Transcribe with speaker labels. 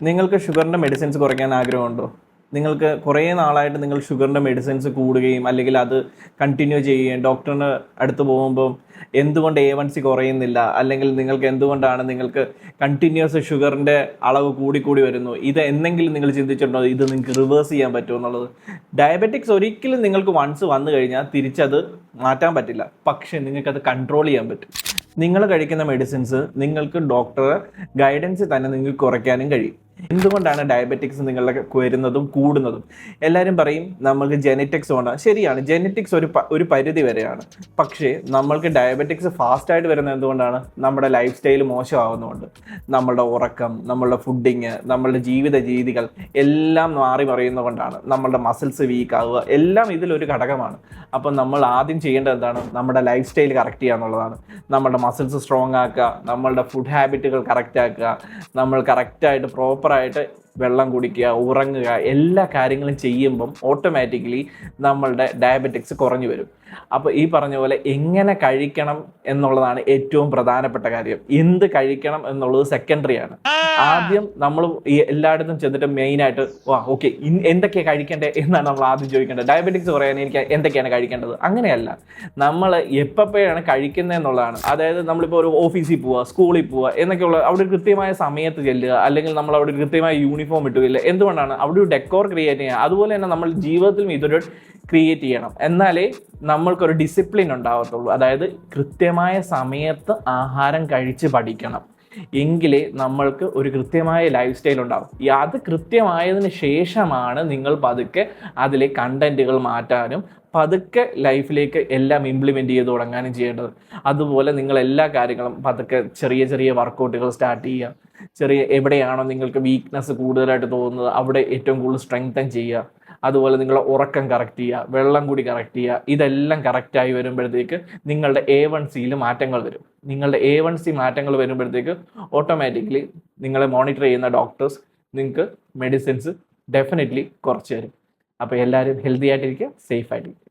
Speaker 1: നിങ്ങൾക്ക് ഷുഗറിൻ്റെ മെഡിസിൻസ് കുറയ്ക്കാൻ ആഗ്രഹമുണ്ടോ? നിങ്ങൾക്ക് കുറേ നാളായിട്ട് നിങ്ങൾ ഷുഗറിൻ്റെ മെഡിസിൻസ് കൂടുകയും അല്ലെങ്കിൽ അത് കണ്ടിന്യൂ ചെയ്യുകയും ഡോക്ടറിന് അടുത്ത് പോകുമ്പം എന്തുകൊണ്ട് A1C കുറയുന്നില്ല, അല്ലെങ്കിൽ നിങ്ങൾക്ക് കണ്ടിന്യൂസ് ഷുഗറിൻ്റെ അളവ് കൂടിക്കൂടി വരുന്നു, ഇത് എന്നെങ്കിലും നിങ്ങൾ ചിന്തിച്ചിട്ടുണ്ടോ ഇത് നിങ്ങൾക്ക് റിവേഴ്സ് ചെയ്യാൻ പറ്റുമോ എന്നുള്ളത്? ഡയബറ്റിക്സ് ഒരിക്കലും നിങ്ങൾക്ക് വൺസ് വന്നു കഴിഞ്ഞാൽ തിരിച്ചത് മാറ്റാൻ പറ്റില്ല, പക്ഷേ നിങ്ങൾക്കത് കൺട്രോൾ ചെയ്യാൻ പറ്റും. നിങ്ങൾ കഴിക്കുന്ന മെഡിസിൻസ് നിങ്ങൾക്ക് ഡോക്ടറെ ഗൈഡൻസ് തന്നെ നിങ്ങൾക്ക് കുറയ്ക്കാനും കഴിയും. എന്തുകൊണ്ടാണ് ഡയബറ്റിക്സ് നിങ്ങളുടെ വരുന്നതും കൂടുന്നതും? എല്ലാവരും പറയും നമ്മൾക്ക് ജെനറ്റിക്സ് കൊണ്ടാണ്. ശരിയാണ്, ജെനറ്റിക്സ് ഒരു പരിധി വരെയാണ്. പക്ഷേ നമ്മൾക്ക് ഡയബറ്റിക്സ് ഫാസ്റ്റായിട്ട് വരുന്നത് എന്തുകൊണ്ടാണ്? നമ്മുടെ ലൈഫ് സ്റ്റൈൽ മോശമാകുന്നതുകൊണ്ട്. നമ്മളുടെ ഉറക്കം, നമ്മളുടെ ഫുഡിങ്, നമ്മളുടെ ജീവിത രീതികൾ എല്ലാം മാറി മറിയുന്നതുകൊണ്ടാണ്. നമ്മളുടെ മസിൽസ് വീക്ക് ആവുക എല്ലാം ഇതിലൊരു ഘടകമാണ്. അപ്പം നമ്മൾ ആദ്യം ചെയ്യേണ്ടത് എന്താണ്? നമ്മുടെ ലൈഫ് സ്റ്റൈൽ കറക്റ്റ് ചെയ്യുക എന്നുള്ളതാണ്. നമ്മളുടെ മസിൽസ് സ്ട്രോങ് ആക്കുക, നമ്മളുടെ ഫുഡ് ഹാബിറ്റുകൾ കറക്റ്റ് ആക്കുക, നമ്മൾ കറക്റ്റായിട്ട് പ്രോപ്പറായിട്ട് വെള്ളം കുടിക്കുക, ഉറങ്ങുക, എല്ലാ കാര്യങ്ങളും ചെയ്യുമ്പം ഓട്ടോമാറ്റിക്കലി നമ്മളുടെ ഡയബറ്റിക്സ് കുറഞ്ഞു വരും. അപ്പോൾ ഈ പറഞ്ഞ പോലെ എങ്ങനെ കഴിക്കണം എന്നുള്ളതാണ് ഏറ്റവും പ്രധാനപ്പെട്ട കാര്യം. എന്ത് കഴിക്കണം എന്നുള്ളത് സെക്കൻഡറി ആണ്. ആദ്യം നമ്മൾ എല്ലായിടത്തും ചെന്നിട്ട് മെയിനായിട്ട് ഓക്കെ എന്തൊക്കെയാണ് കഴിക്കേണ്ടത് എന്നാണ് നമ്മൾ ആദ്യം ചോദിക്കേണ്ടത്. ഡയബറ്റിക്സ് കുറയാൻ എനിക്ക് എന്തൊക്കെയാണ് കഴിക്കേണ്ടത്? അങ്ങനെയല്ല, നമ്മൾ എപ്പോഴാണ് കഴിക്കുന്നത് എന്നുള്ളതാണ്. അതായത് നമ്മളിപ്പോൾ ഒരു ഓഫീസിൽ പോവുക, സ്കൂളിൽ പോവുക എന്നൊക്കെയുള്ള അവിടെ ഒരു കൃത്യമായ സമയത്ത് ചെല്ലുക, അല്ലെങ്കിൽ നമ്മൾ അവിടെ ഒരു കൃത്യമായ യൂണിഫോം ഇട്ടുകയില്ല. എന്തുകൊണ്ടാണ്? അവിടെ ഒരു ഡെക്കോർ ക്രിയേറ്റ് ചെയ്യുക. അതുപോലെ തന്നെ നമ്മൾ ജീവിതത്തിലും ഇതൊരു ക്രിയേറ്റ് ചെയ്യണം. എന്നാലേ നമ്മൾക്കൊരു ഡിസിപ്ലിൻ ഉണ്ടാവത്തുള്ളൂ. അതായത് കൃത്യമായ സമയത്ത് ആഹാരം കഴിച്ച് പഠിക്കണം, എങ്കിലേ നമ്മൾക്ക് ഒരു കൃത്യമായ ലൈഫ് സ്റ്റൈൽ ഉണ്ടാവും. അത് കൃത്യമായതിന് ശേഷമാണ് നിങ്ങൾ പതുക്കെ അതിലെ കണ്ടന്റുകൾ മാറ്റാനും പതുക്കെ ലൈഫിലേക്ക് എല്ലാം ഇംപ്ലിമെൻ്റ് ചെയ്ത് തുടങ്ങാനും ചെയ്യേണ്ടത്. അതുപോലെ നിങ്ങൾ എല്ലാ കാര്യങ്ങളും പതുക്കെ ചെറിയ ചെറിയ വർക്കൗട്ടുകൾ സ്റ്റാർട്ട് ചെയ്യുക. എവിടെയാണോ നിങ്ങൾക്ക് വീക്ക്നെസ് കൂടുതലായിട്ട് തോന്നുന്നത് അവിടെ ഏറ്റവും കൂടുതൽ സ്ട്രെങ്തൻ ചെയ്യുക. അതുപോലെ നിങ്ങളുടെ ഉറക്കം കറക്റ്റ് ചെയ്യുക, വെള്ളം കൂടി കറക്റ്റ് ചെയ്യുക. ഇതെല്ലാം കറക്റ്റായി വരുമ്പോഴത്തേക്ക് നിങ്ങളുടെ A1Cയിൽ മാറ്റങ്ങൾ വരും. നിങ്ങളുടെ A1C മാറ്റങ്ങൾ വരുമ്പോഴത്തേക്ക് ഓട്ടോമാറ്റിക്കലി നിങ്ങളെ മോണിറ്റർ ചെയ്യുന്ന ഡോക്ടേഴ്സ് നിങ്ങൾക്ക് മെഡിസിൻസ് ഡെഫിനറ്റ്ലി കുറച്ച് തരും. അപ്പോൾ എല്ലാവരും ഹെൽത്തി ആയിട്ടിരിക്കുക, സേഫ് ആയിട്ടിരിക്കുക.